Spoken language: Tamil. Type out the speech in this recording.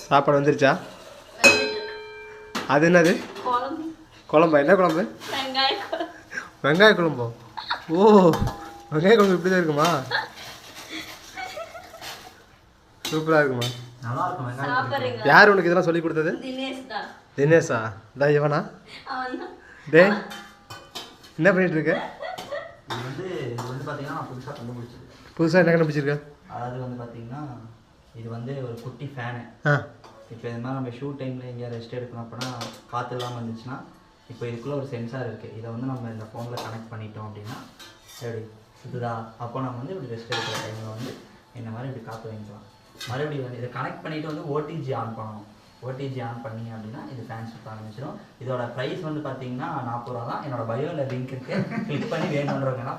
சாப்பாடு வந்துருச்சா? அது என்னது குழம்பா? என்ன குழம்பு? வெங்காய குழம்போ? ஓ, வெங்காய குழம்பு இப்படி தான் இருக்குமா? சூப்பராக இருக்குமா? நல்லா இருக்கும். யார் உனக்கு இதெல்லாம் சொல்லி கொடுத்தது? தினேஷா? தான் இவனா? டே, என்ன பண்ணிட்டு இருக்க? இது வந்து பார்த்தீங்கன்னா நான் புதுசாக கண்டுபிடிச்சது. புதுசாக என்ன கண்டுபிடிச்சிருக்க? அதாவது வந்து பார்த்தீங்கன்னா இது வந்து ஒரு குட்டி ஃபேனு. இப்போ இது மாதிரி நம்ம ஷூட் டைமில் எங்கேயா ரெஸ்ட் எடுக்கணும் அப்படின்னா காற்று இல்லாமல் இருந்துச்சுன்னா இப்போ இதுக்குள்ளே ஒரு சென்சார் இருக்குது. இதை வந்து நம்ம இந்த ஃபோனில் கனெக்ட் பண்ணிட்டோம் அப்படின்னா எப்படி இதுதா அப்போ நம்ம வந்து இப்படி ரெஸ்ட் எடுக்கிற டைமில் வந்து இந்த மாதிரி இப்படி காற்று வாங்கிக்கலாம். மறுபடியும் வந்து இதை கனெக்ட் பண்ணிவிட்டு வந்து ஓடிஜி ஆன் பண்ணணும். ஓடிஜி ஆன் பண்ணிங்க அப்படின்னா இது ஃபேன் சுற்ற ஆரம்பிச்சிடும். இதோட ப்ரைஸ் வந்து பார்த்தீங்கன்னா 40 ரூபா தான். என்னோட பயோவில் லிங்க் இருக்குது, கிளிக் பண்ணி வேணுன்றவங்கன்னா